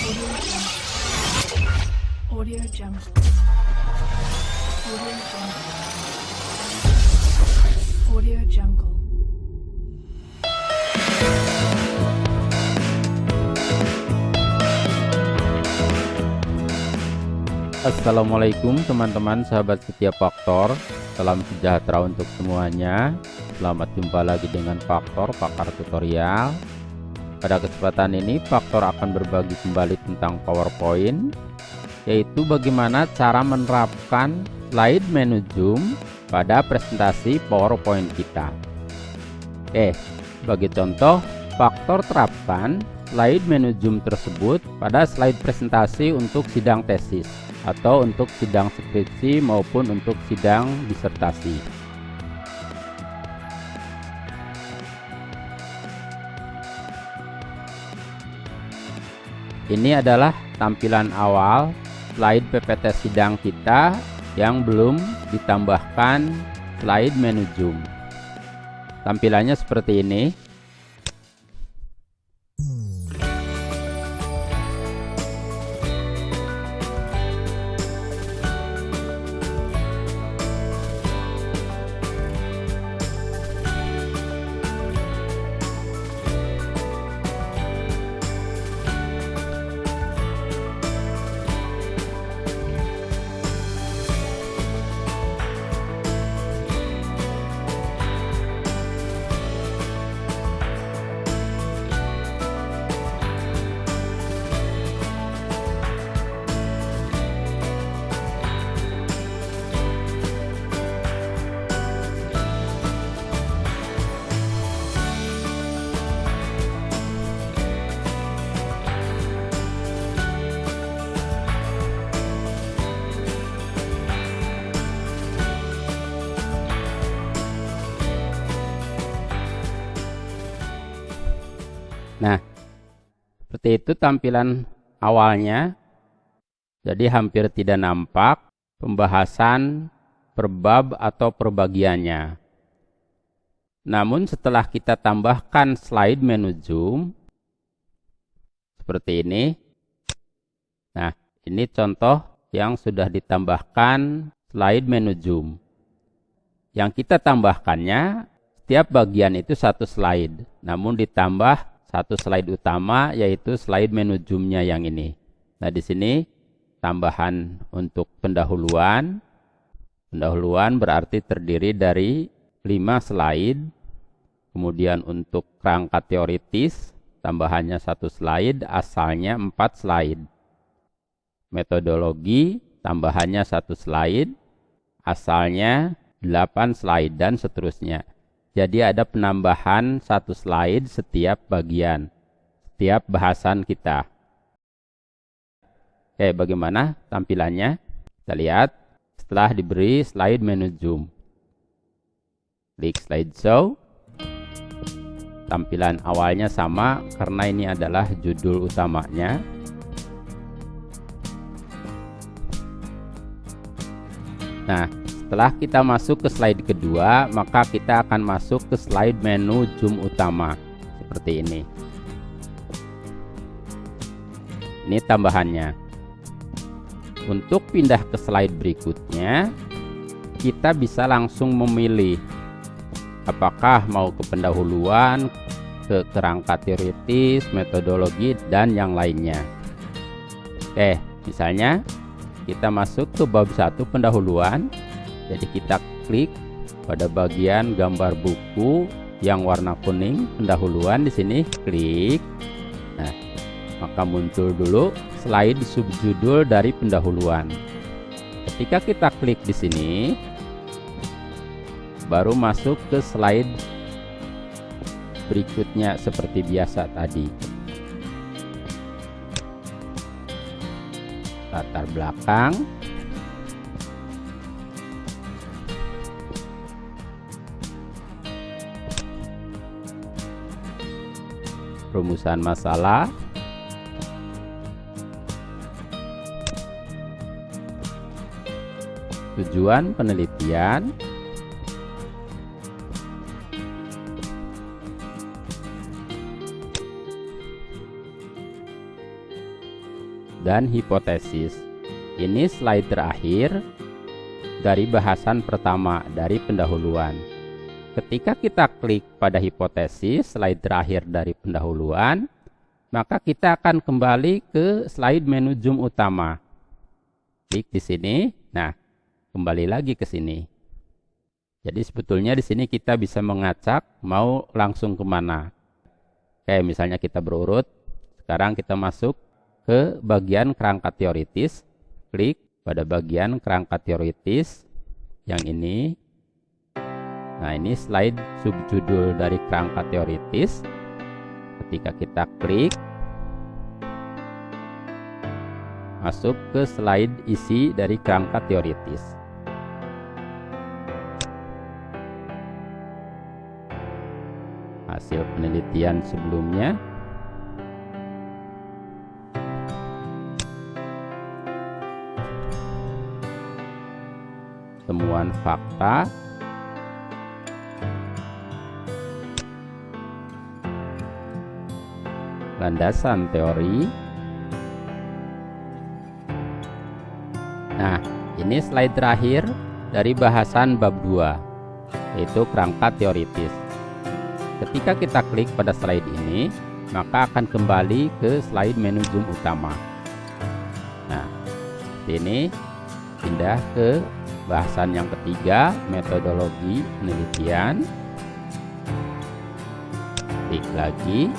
Audio Jungle. Audio Jungle. Audio Jungle. Assalamualaikum teman-teman sahabat setia Faktor. Salam sejahtera untuk semuanya. Selamat jumpa lagi dengan Faktor Pakar Tutorial. Pada kesempatan ini Faktor akan berbagi kembali tentang PowerPoint, yaitu bagaimana cara menerapkan slide menu zoom pada presentasi PowerPoint kita. Oke, sebagai contoh, Faktor terapkan slide menu zoom tersebut pada slide presentasi untuk sidang tesis atau untuk sidang skripsi maupun untuk sidang disertasi. Ini adalah tampilan awal slide PPT sidang kita yang belum ditambahkan slide menu zoom. Tampilannya seperti ini. Nah, seperti itu tampilan awalnya. Jadi hampir tidak nampak pembahasan per bab atau per bagiannya. Namun setelah kita tambahkan slide menu zoom seperti ini. Nah, ini contoh yang sudah ditambahkan slide menu zoom. Yang kita tambahkannya, setiap bagian itu satu slide, namun ditambah satu slide utama, yaitu slide menu zoom-nya yang ini. Nah, di sini tambahan untuk pendahuluan. Pendahuluan berarti terdiri dari 5 slide. Kemudian untuk kerangka teoritis, tambahannya 1 slide, asalnya 4 slide. Metodologi, tambahannya 1 slide, asalnya 8 slide, dan seterusnya. Jadi ada penambahan 1 slide setiap bagian, setiap bahasan kita. Oke, bagaimana tampilannya? Kita lihat setelah diberi slide menu zoom. Klik slide show. Tampilan awalnya sama karena ini adalah judul utamanya. Nah, setelah kita masuk ke slide kedua, maka kita akan masuk ke slide menu zoom utama seperti ini. Ini tambahannya. Untuk pindah ke slide berikutnya, kita bisa langsung memilih apakah mau ke pendahuluan, ke kerangka teoritis, metodologi, dan yang lainnya. Oke, misalnya kita masuk ke bab 1 pendahuluan. Jadi kita klik pada bagian gambar buku yang warna kuning, pendahuluan. Di sini klik. Nah, maka muncul dulu slide subjudul dari pendahuluan. Ketika kita klik di sini, baru masuk ke slide berikutnya seperti biasa tadi. Latar belakang. Rumusan masalah. Tujuan penelitian. dan hipotesis. Ini slide terakhir dari bahasan pertama dari pendahuluan. Ketika kita klik pada hipotesis, slide terakhir dari pendahuluan, maka kita akan kembali ke slide menu zoom utama. Klik di sini. Nah, kembali lagi ke sini. Jadi sebetulnya di sini kita bisa mengacak mau langsung kemana. Kayak misalnya kita berurut. Sekarang kita masuk ke bagian kerangka teoritis. Klik pada bagian kerangka teoritis yang ini. Nah, ini slide subjudul dari kerangka teoritis. Ketika kita klik, masuk ke slide isi dari kerangka teoritis. Hasil penelitian sebelumnya. Temuan fakta. Landasan teori. Nah, ini slide terakhir dari bahasan bab 2, yaitu kerangka teoritis. Ketika kita klik pada slide ini, maka akan kembali ke slide menu zoom utama. Nah, ini pindah ke bahasan yang ketiga, metodologi penelitian. Klik lagi.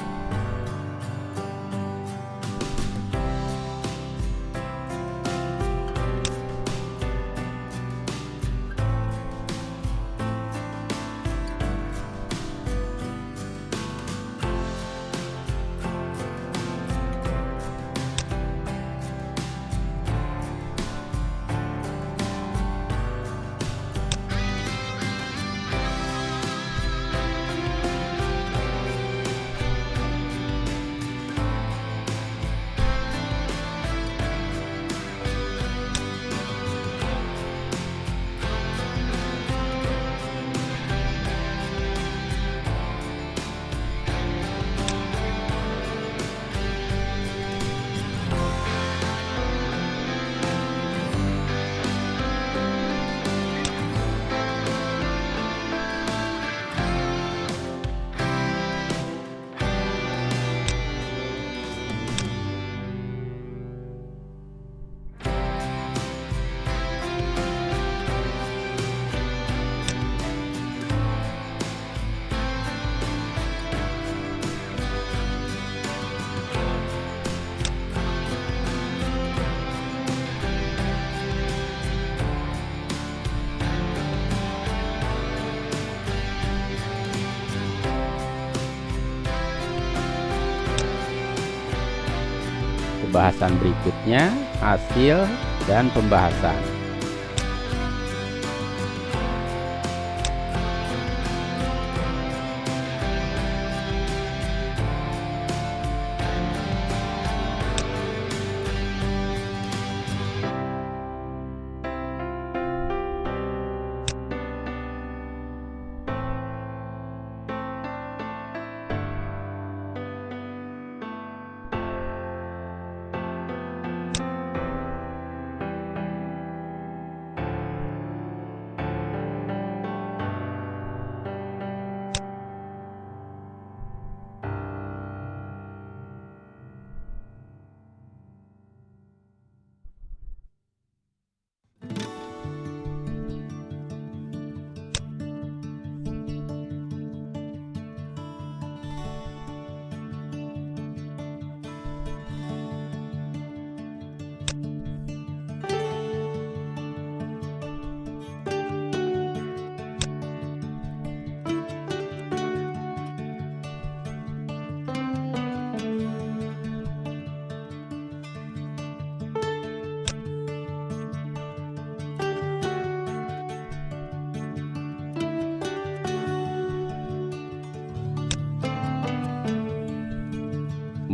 Bahasan berikutnya, hasil dan pembahasan.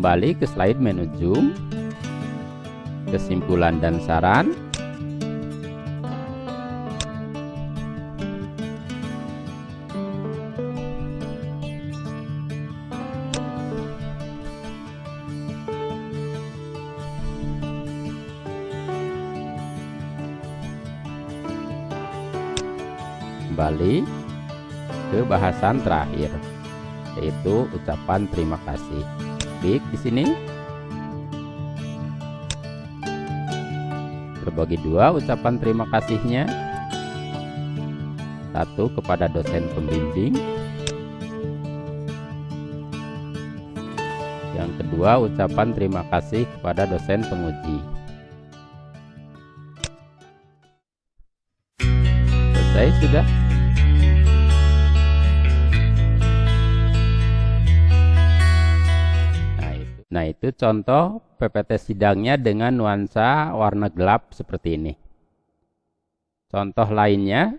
Kembali ke slide menu zoom, kesimpulan dan saran. kembali ke bahasan terakhir, yaitu ucapan terima kasih. Klik di sini. Terbagi dua ucapan terima kasihnya. Satu kepada dosen pembimbing. Yang kedua ucapan terima kasih kepada dosen penguji. Selesai sudah. Nah itu contoh PPT sidangnya dengan nuansa warna gelap seperti ini. Contoh lainnya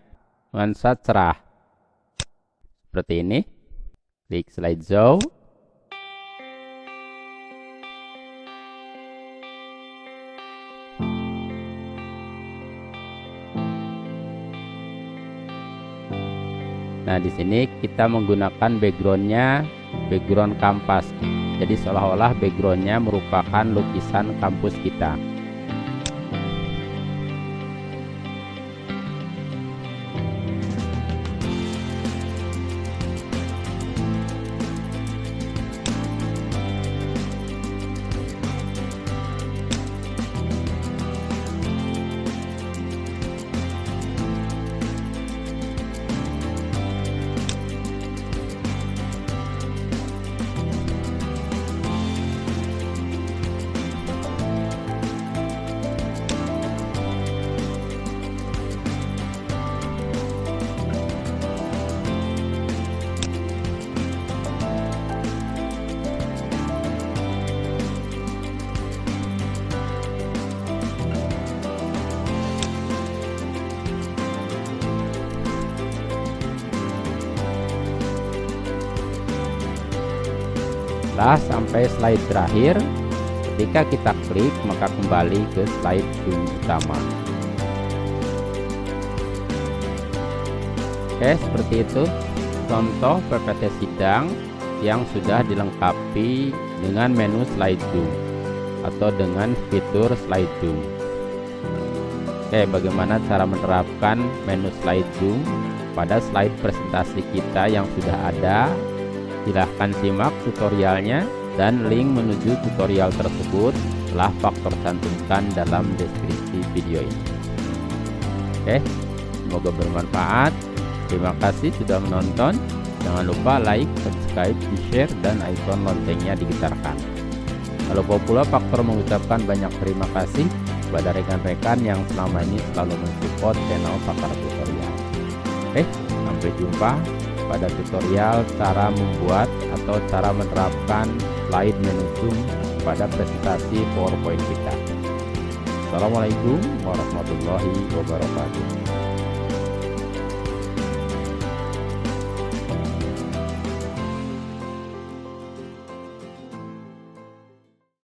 nuansa cerah seperti ini. Klik slideshow. Nah di sini kita menggunakan backgroundnya background kanvas. Jadi seolah-olah backgroundnya merupakan lukisan kampus kita. Setelah sampai slide terakhir, ketika kita klik maka kembali ke slide Zoom utama. Oke, seperti itu contoh PPT sidang yang sudah dilengkapi dengan menu slide Zoom atau dengan fitur slide Zoom. Oke, bagaimana cara menerapkan menu slide Zoom pada slide presentasi kita yang sudah ada? Silahkan simak tutorialnya dan link menuju tutorial tersebut telah Faktor cantumkan dalam deskripsi video ini. Oke, semoga bermanfaat. Terima kasih sudah menonton. Jangan lupa like, subscribe, di-share, dan ikon loncengnya digetarkan. Kalau pula Faktor mengucapkan banyak terima kasih kepada rekan-rekan yang selama ini selalu mensupport channel Pakar Tutorial. Oke, sampai jumpa pada tutorial cara membuat atau cara menerapkan slide menu Zoom pada presentasi PowerPoint kita. Assalamualaikum warahmatullahi wabarakatuh.